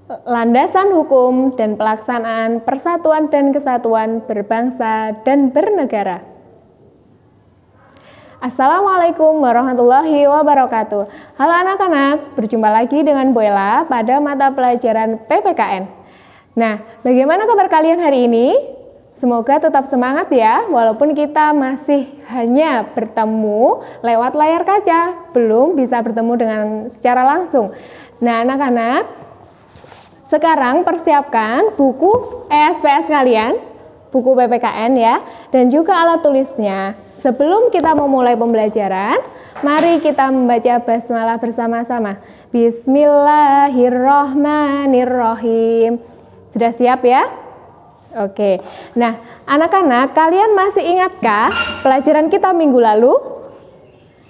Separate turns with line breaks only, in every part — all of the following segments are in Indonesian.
landasan hukum dan pelaksanaan persatuan dan kesatuan berbangsa dan bernegara. Assalamualaikum warahmatullahi wabarakatuh. Halo anak-anak, berjumpa lagi dengan Bu Ella pada mata pelajaran PPKN. Nah, bagaimana kabar kalian hari ini? Semoga tetap semangat ya, walaupun kita masih hanya bertemu lewat layar kaca, belum bisa bertemu dengan secara langsung. Nah, anak-anak, sekarang persiapkan buku ESPS kalian, buku PPKN ya, dan juga alat tulisnya. Sebelum kita memulai pembelajaran, mari kita membaca basmalah bersama-sama. Bismillahirrohmanirrohim. Sudah siap ya? Oke. Nah, anak-anak, kalian masih ingatkah pelajaran kita minggu lalu?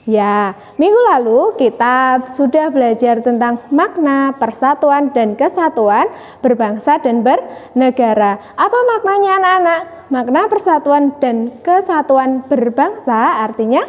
Ya, minggu lalu kita sudah belajar tentang makna persatuan dan kesatuan berbangsa dan bernegara. Apa maknanya anak-anak? Makna persatuan dan kesatuan berbangsa artinya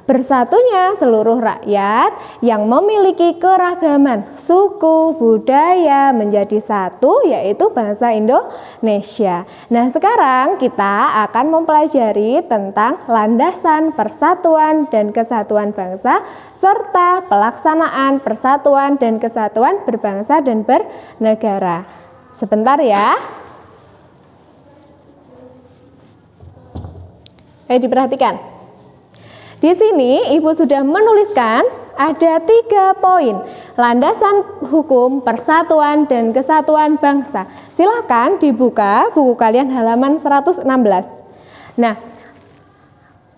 bersatunya seluruh rakyat yang memiliki keragaman suku, budaya menjadi satu, yaitu bangsa Indonesia. Nah, sekarang kita akan mempelajari tentang landasan persatuan dan kesatuan bangsa serta pelaksanaan persatuan dan kesatuan berbangsa dan bernegara. Sebentar ya. Ayo diperhatikan. Di sini Ibu sudah menuliskan ada 3 poin landasan hukum persatuan dan kesatuan bangsa. Silahkan dibuka buku kalian halaman 116. Nah,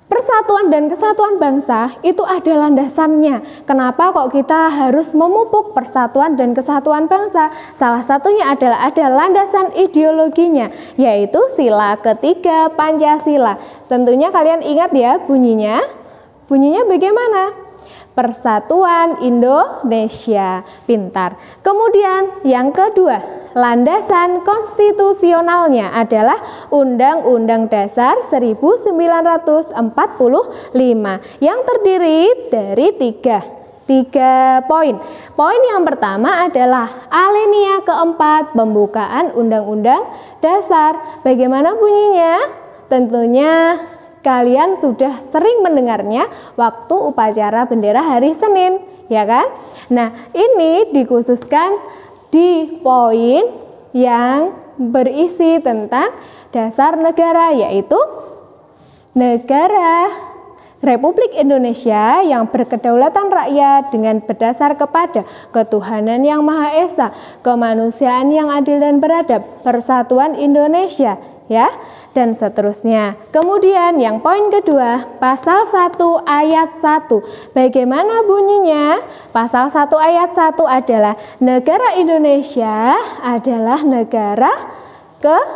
persatuan dan kesatuan bangsa itu ada landasannya. Kenapa kok kita harus memupuk persatuan dan kesatuan bangsa? Salah satunya adalah ada landasan ideologinya, yaitu sila ketiga Pancasila. Tentunya kalian ingat ya bunyinya. Bunyinya bagaimana? Persatuan Indonesia. Pintar. Kemudian yang kedua, landasan konstitusionalnya adalah Undang-Undang Dasar 1945 yang terdiri dari tiga poin. Poin yang pertama adalah alinea keempat pembukaan Undang-Undang Dasar. Bagaimana bunyinya? Tentunya kalian sudah sering mendengarnya waktu upacara bendera hari Senin, ya kan? Nah, ini dikhususkan di poin yang berisi tentang dasar negara, yaitu negara Republik Indonesia yang berkedaulatan rakyat dengan berdasar kepada ketuhanan yang Maha Esa, kemanusiaan yang adil dan beradab, persatuan Indonesia, ya, dan seterusnya. Kemudian yang poin kedua, pasal 1 ayat 1. Bagaimana bunyinya? Pasal 1 ayat 1 adalah negara Indonesia adalah negara kesatuan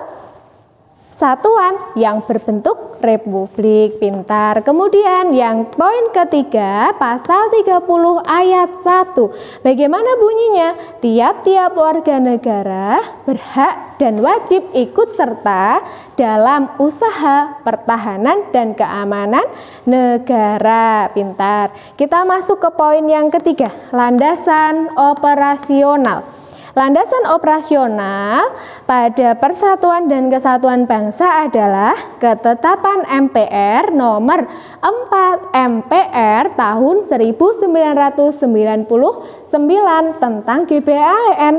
yang berbentuk republik. Pintar. Kemudian yang poin ketiga, pasal 30 ayat 1. Bagaimana bunyinya? Tiap-tiap warga negara berhak dan wajib ikut serta dalam usaha pertahanan dan keamanan negara. Pintar. Kita masuk ke poin yang ketiga, landasan operasional. Landasan operasional pada persatuan dan kesatuan bangsa adalah ketetapan MPR nomor 4 MPR tahun 1999 tentang GBHN.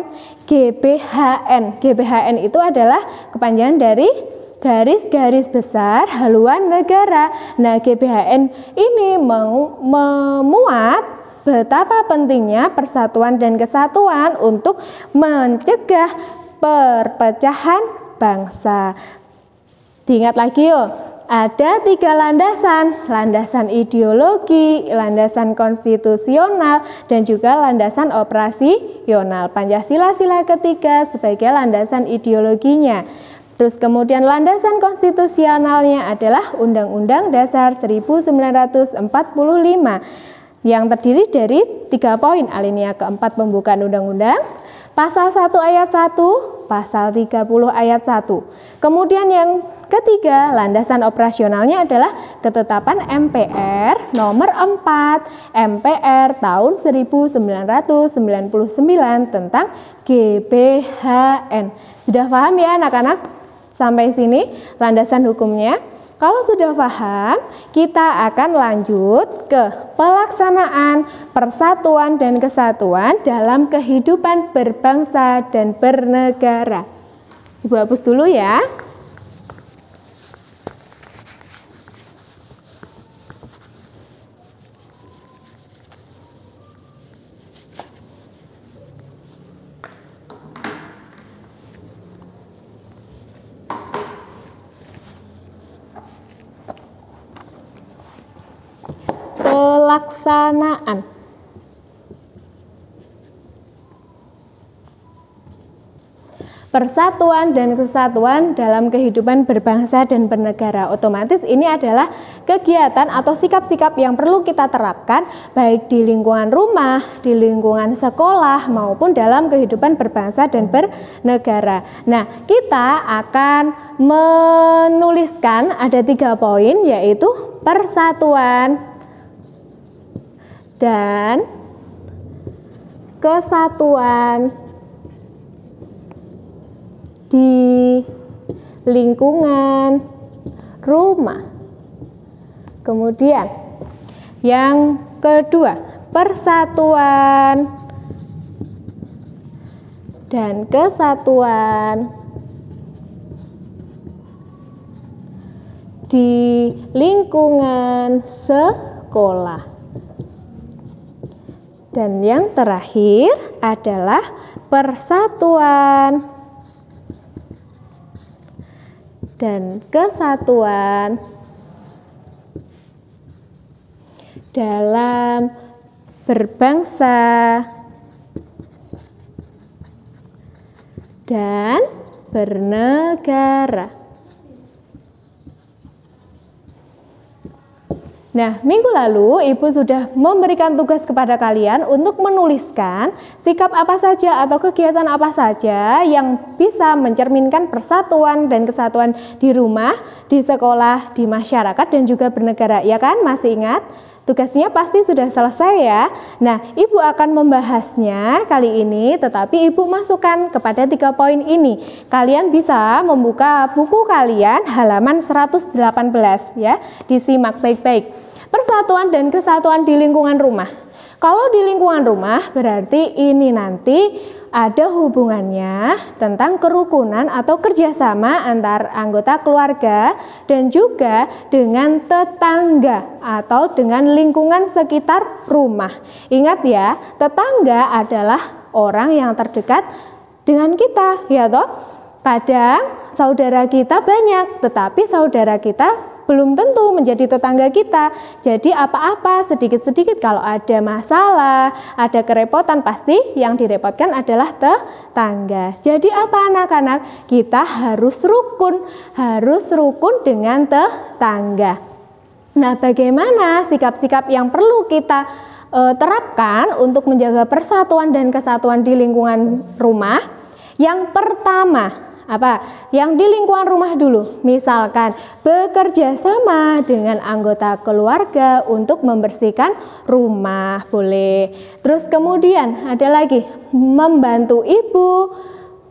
GBHN itu adalah kepanjangan dari garis-garis besar haluan negara. Nah, GBHN ini memuat betapa pentingnya persatuan dan kesatuan untuk mencegah perpecahan bangsa. Diingat lagi yuk, ada 3 landasan, landasan ideologi, landasan konstitusional, dan juga landasan operasional. Pancasila sila ketiga sebagai landasan ideologinya. Terus kemudian landasan konstitusionalnya adalah Undang-Undang Dasar 1945. Yang terdiri dari 3 poin, alinea keempat pembukaan undang-undang, pasal 1 ayat 1, pasal 30 ayat 1. Kemudian yang ketiga, landasan operasionalnya adalah ketetapan MPR nomor 4 MPR tahun 1999 tentang GBHN. Sudah paham ya anak-anak? Sampai sini landasan hukumnya. Kalau sudah paham, kita akan lanjut ke pelaksanaan persatuan dan kesatuan dalam kehidupan berbangsa dan bernegara. Ibu hapus dulu ya. Pelaksanaan. Persatuan dan kesatuan dalam kehidupan berbangsa dan bernegara. Otomatis ini adalah kegiatan atau sikap-sikap yang perlu kita terapkan baik di lingkungan rumah, di lingkungan sekolah maupun dalam kehidupan berbangsa dan bernegara. Nah, kita akan menuliskan ada 3 poin, yaitu persatuan dan kesatuan di lingkungan rumah. Kemudian yang kedua, persatuan dan kesatuan di lingkungan sekolah. Dan yang terakhir adalah persatuan dan kesatuan dalam berbangsa dan bernegara. Nah, minggu lalu Ibu sudah memberikan tugas kepada kalian untuk menuliskan sikap apa saja atau kegiatan apa saja yang bisa mencerminkan persatuan dan kesatuan di rumah, di sekolah, di masyarakat, dan juga bernegara. Ya kan? Masih ingat? Tugasnya pasti sudah selesai ya. Nah, Ibu akan membahasnya kali ini, tetapi Ibu masukkan kepada 3 poin ini. Kalian bisa membuka buku kalian halaman 118 ya, disimak baik-baik. Persatuan dan kesatuan di lingkungan rumah. Kalau di lingkungan rumah berarti ini nanti ada hubungannya tentang kerukunan atau kerjasama antar anggota keluarga dan juga dengan tetangga atau dengan lingkungan sekitar rumah. Ingat ya, tetangga adalah orang yang terdekat dengan kita, ya toh? Kadang saudara kita banyak, tetapi saudara kita belum tentu menjadi tetangga kita. Jadi apa-apa sedikit-sedikit kalau ada masalah, ada kerepotan, pasti yang direpotkan adalah tetangga. Jadi apa anak-anak? Kita harus rukun dengan tetangga. Nah, bagaimana sikap-sikap yang perlu kita terapkan untuk menjaga persatuan dan kesatuan di lingkungan rumah? Yang pertama, apa? Yang di lingkungan rumah dulu, misalkan bekerja sama dengan anggota keluarga untuk membersihkan rumah, boleh. Terus kemudian ada lagi membantu ibu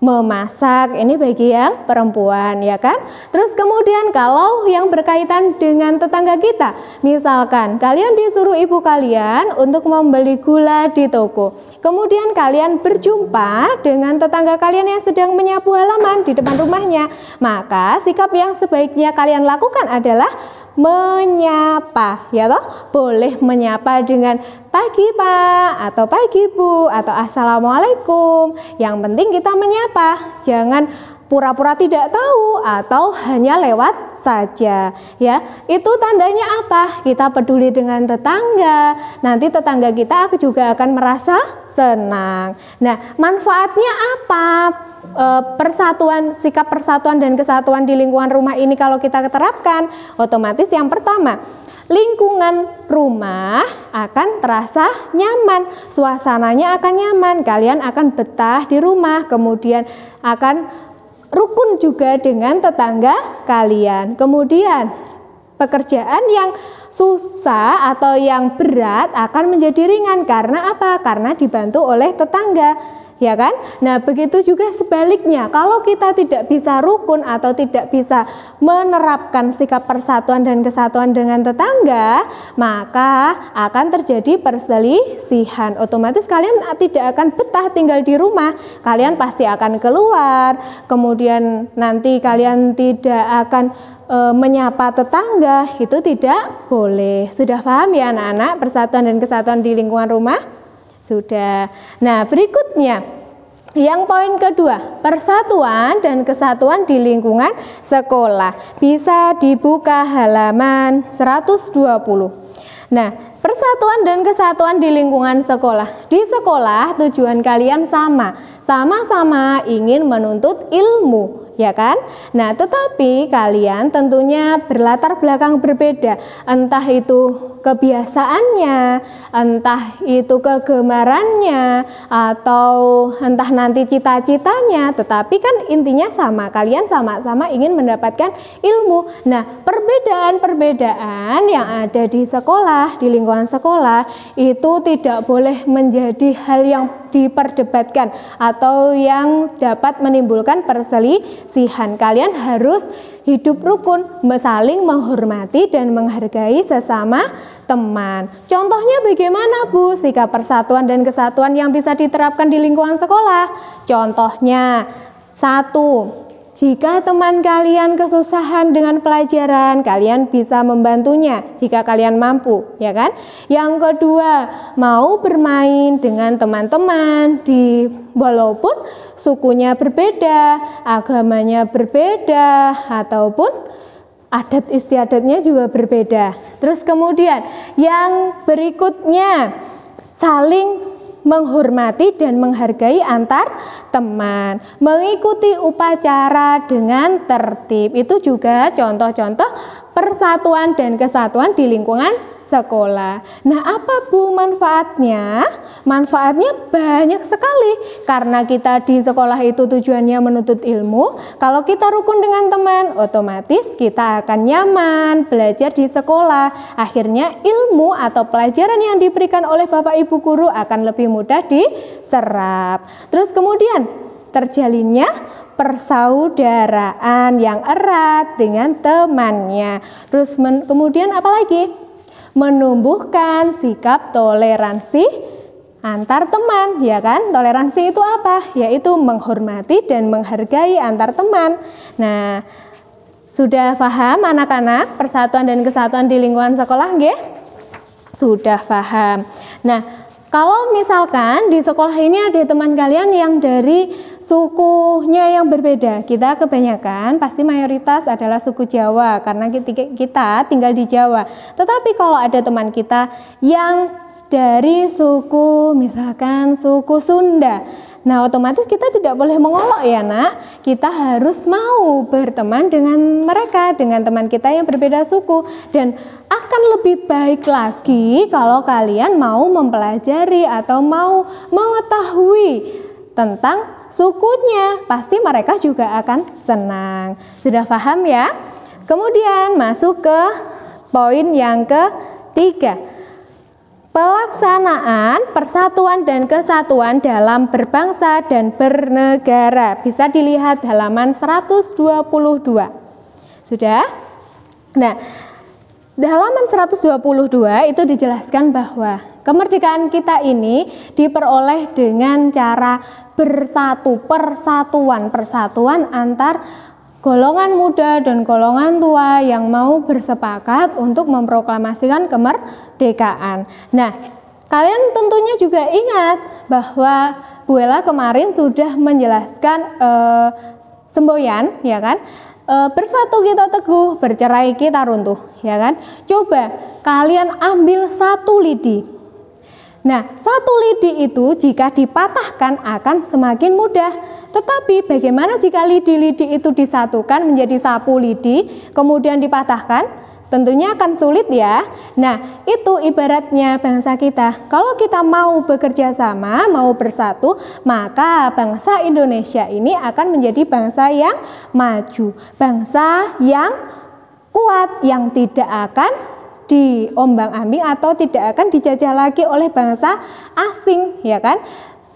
memasak, ini bagi yang perempuan ya kan. Terus kemudian kalau yang berkaitan dengan tetangga kita, misalkan kalian disuruh ibu kalian untuk membeli gula di toko, kemudian kalian berjumpa dengan tetangga kalian yang sedang menyapu halaman di depan rumahnya, maka sikap yang sebaiknya kalian lakukan adalah menyapa, ya toh? Boleh menyapa dengan pagi Pak, atau pagi Bu, atau Assalamualaikum. Yang penting kita menyapa, jangan pura-pura tidak tahu atau hanya lewat saja ya. Itu tandanya apa? Kita peduli dengan tetangga. Nanti tetangga kita juga akan merasa senang. Nah, manfaatnya apa? Persatuan, sikap persatuan dan kesatuan di lingkungan rumah ini kalau kita terapkan, otomatis yang pertama, lingkungan rumah akan terasa nyaman, suasananya akan nyaman, kalian akan betah di rumah, kemudian akan rukun juga dengan tetangga kalian. Kemudian pekerjaan yang susah atau yang berat akan menjadi ringan. Karena apa? Karena dibantu oleh tetangga, ya kan? Nah, begitu juga sebaliknya. Kalau kita tidak bisa rukun atau tidak bisa menerapkan sikap persatuan dan kesatuan dengan tetangga, maka akan terjadi perselisihan. Otomatis kalian tidak akan betah tinggal di rumah. Kalian pasti akan keluar. Kemudian nanti kalian tidak akan menyapa tetangga. Itu tidak boleh. Sudah paham ya anak-anak persatuan dan kesatuan di lingkungan rumah? Sudah. Nah, berikutnya yang poin kedua, persatuan dan kesatuan di lingkungan sekolah. Bisa dibuka halaman 120. Nah, persatuan dan kesatuan di lingkungan sekolah. Di sekolah tujuan kalian sama-sama ingin menuntut ilmu, ya kan? Nah, tetapi kalian tentunya berlatar belakang berbeda. Entah itu kebiasaannya, entah itu kegemarannya, atau entah nanti cita-citanya, tetapi kan intinya sama, kalian sama-sama ingin mendapatkan ilmu. Nah, perbedaan-perbedaan yang ada di sekolah, di lingkungan sekolah, itu tidak boleh menjadi hal yang diperdebatkan atau yang dapat menimbulkan perselisihan. Kalian harus hidup rukun, saling menghormati dan menghargai sesama teman. Contohnya bagaimana, Bu, sikap persatuan dan kesatuan yang bisa diterapkan di lingkungan sekolah? Contohnya, 1. Jika teman kalian kesusahan dengan pelajaran, kalian bisa membantunya jika kalian mampu, ya kan? Yang kedua, mau bermain dengan teman-teman walaupun sukunya berbeda, agamanya berbeda, ataupun adat istiadatnya juga berbeda. Terus kemudian yang berikutnya, saling menghormati dan menghargai antar teman, mengikuti upacara dengan tertib. Itu juga contoh-contoh persatuan dan kesatuan di lingkungan sekolah. Nah, apa, Bu, manfaatnya? Manfaatnya banyak sekali. Karena kita di sekolah itu tujuannya menuntut ilmu. Kalau kita rukun dengan teman, otomatis kita akan nyaman belajar di sekolah. Akhirnya ilmu atau pelajaran yang diberikan oleh Bapak Ibu guru akan lebih mudah diserap. Terus kemudian terjalinnya persaudaraan yang erat dengan temannya. Terus kemudian apa lagi? Menumbuhkan sikap toleransi antar teman, ya kan? Toleransi itu apa? Yaitu menghormati dan menghargai antar teman. Nah, sudah paham anak-anak persatuan dan kesatuan di lingkungan sekolah, nggih? Sudah paham. Nah, kalau misalkan di sekolah ini ada teman kalian yang dari sukunya yang berbeda, kita kebanyakan pasti mayoritas adalah suku Jawa karena kita tinggal di Jawa. Tetapi kalau ada teman kita yang dari suku, misalkan suku Sunda, nah otomatis kita tidak boleh mengolok ya nak, kita harus mau berteman dengan mereka, dengan teman kita yang berbeda suku. Dan akan lebih baik lagi kalau kalian mau mempelajari atau mau mengetahui tentang sukunya, pasti mereka juga akan senang. Sudah paham ya? Kemudian masuk ke poin yang ketiga, pelaksanaan persatuan dan kesatuan dalam berbangsa dan bernegara. Bisa dilihat halaman 122. Sudah? Nah, di halaman 122 itu dijelaskan bahwa kemerdekaan kita ini diperoleh dengan cara bersatu, persatuan antar golongan muda dan golongan tua yang mau bersepakat untuk memproklamasikan kemerdekaan. Nah, kalian tentunya juga ingat bahwa Bu Ella kemarin sudah menjelaskan semboyan, ya kan? Bersatu kita teguh, bercerai kita runtuh, ya kan? Coba kalian ambil satu lidi. Nah, satu lidi itu jika dipatahkan akan semakin mudah. Tetapi bagaimana jika lidi-lidi itu disatukan menjadi sapu lidi, kemudian dipatahkan? tentunya akan sulit ya. Nah, itu ibaratnya bangsa kita. Kalau kita mau bekerja sama, mau bersatu, maka bangsa Indonesia ini akan menjadi bangsa yang maju, bangsa yang kuat, yang tidak akan diombang-ambing atau tidak akan dijajah lagi oleh bangsa asing, ya kan?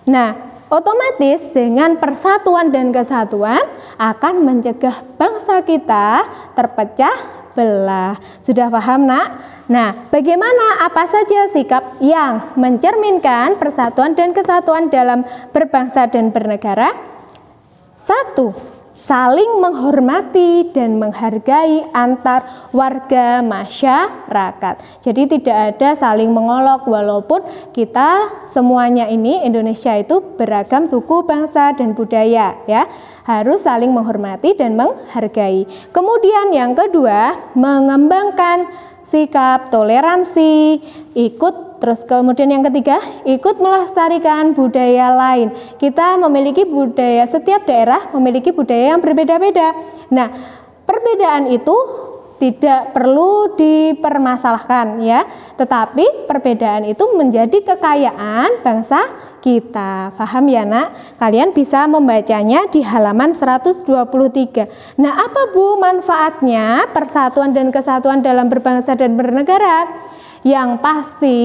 Nah, otomatis dengan persatuan dan kesatuan akan mencegah bangsa kita terpecah belah. Sudah paham, Nak? Nah, bagaimana, apa saja sikap yang mencerminkan persatuan dan kesatuan dalam berbangsa dan bernegara? 1. Saling menghormati dan menghargai antar warga masyarakat. Jadi tidak ada saling mengolok, walaupun kita semuanya ini Indonesia itu beragam suku, bangsa, dan budaya ya. Harus saling menghormati dan menghargai. Kemudian yang kedua, mengembangkan sikap toleransi, terus kemudian yang ketiga, ikut melestarikan budaya lain. Kita memiliki budaya, setiap daerah memiliki budaya yang berbeda-beda. Nah, perbedaan itu tidak perlu dipermasalahkan ya, tetapi perbedaan itu menjadi kekayaan bangsa kita. Paham ya, Nak? Kalian bisa membacanya di halaman 123. Nah, apa Bu manfaatnya persatuan dan kesatuan dalam berbangsa dan bernegara? Yang pasti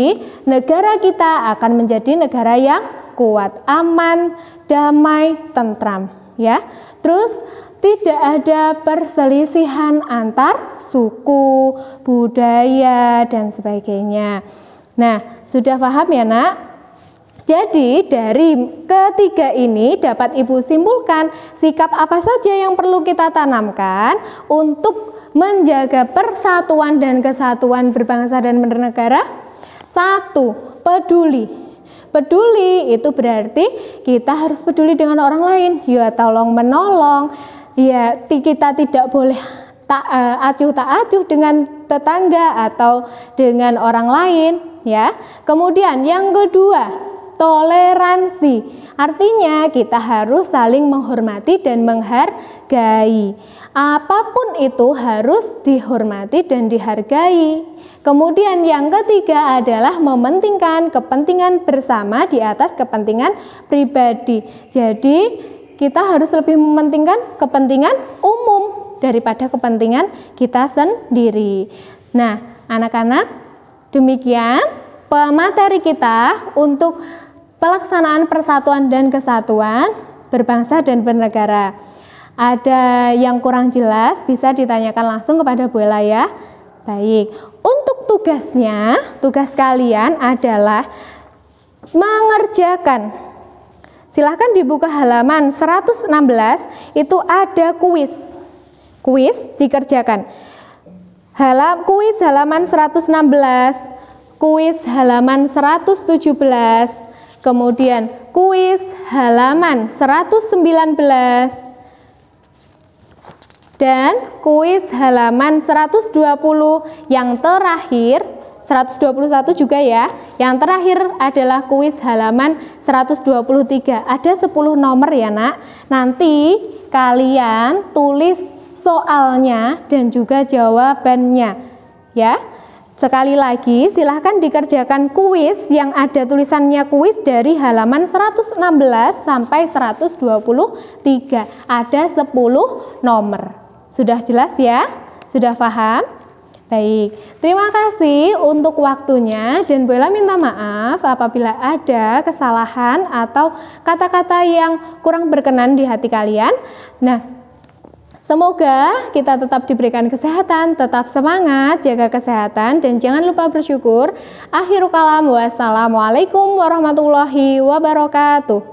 negara kita akan menjadi negara yang kuat, aman, damai, tentram ya. Terus tidak ada perselisihan antar suku, budaya, dan sebagainya. Nah, sudah paham ya, Nak? Jadi dari ketiga ini dapat Ibu simpulkan sikap apa saja yang perlu kita tanamkan untuk menjaga persatuan dan kesatuan berbangsa dan bernegara. 1. Peduli. Peduli itu berarti kita harus peduli dengan orang lain, ya tolong menolong. Ya, kita tidak boleh acuh tak acuh dengan tetangga atau dengan orang lain ya. Kemudian yang kedua, toleransi. Artinya kita harus saling menghormati dan menghargai. Apapun itu harus dihormati dan dihargai. Kemudian yang ketiga adalah mementingkan kepentingan bersama di atas kepentingan pribadi. Jadi kita harus lebih mementingkan kepentingan umum daripada kepentingan kita sendiri. Nah, anak-anak, demikian pemateri kita untuk pelaksanaan persatuan dan kesatuan berbangsa dan bernegara. Ada yang kurang jelas bisa ditanyakan langsung kepada Bu Ella ya. Baik, untuk tugasnya, tugas kalian adalah mengerjakan. Silahkan dibuka halaman 116, itu ada kuis. Kuis dikerjakan. Kuis halaman 116, kuis halaman 117, kemudian kuis halaman 119, dan kuis halaman 120 yang terakhir, 121 juga ya. Yang terakhir adalah kuis halaman 123. Ada 10 nomor ya, Nak. Nanti kalian tulis soalnya dan juga jawabannya ya. Sekali lagi silahkan dikerjakan kuis yang ada tulisannya kuis dari halaman 116 sampai 123. Ada 10 nomor. Sudah jelas ya? Sudah paham? Baik, terima kasih untuk waktunya dan Bu Ella minta maaf apabila ada kesalahan atau kata-kata yang kurang berkenan di hati kalian. Nah, semoga kita tetap diberikan kesehatan, tetap semangat, jaga kesehatan, dan jangan lupa bersyukur. Akhirul kalam, wassalamualaikum warahmatullahi wabarakatuh.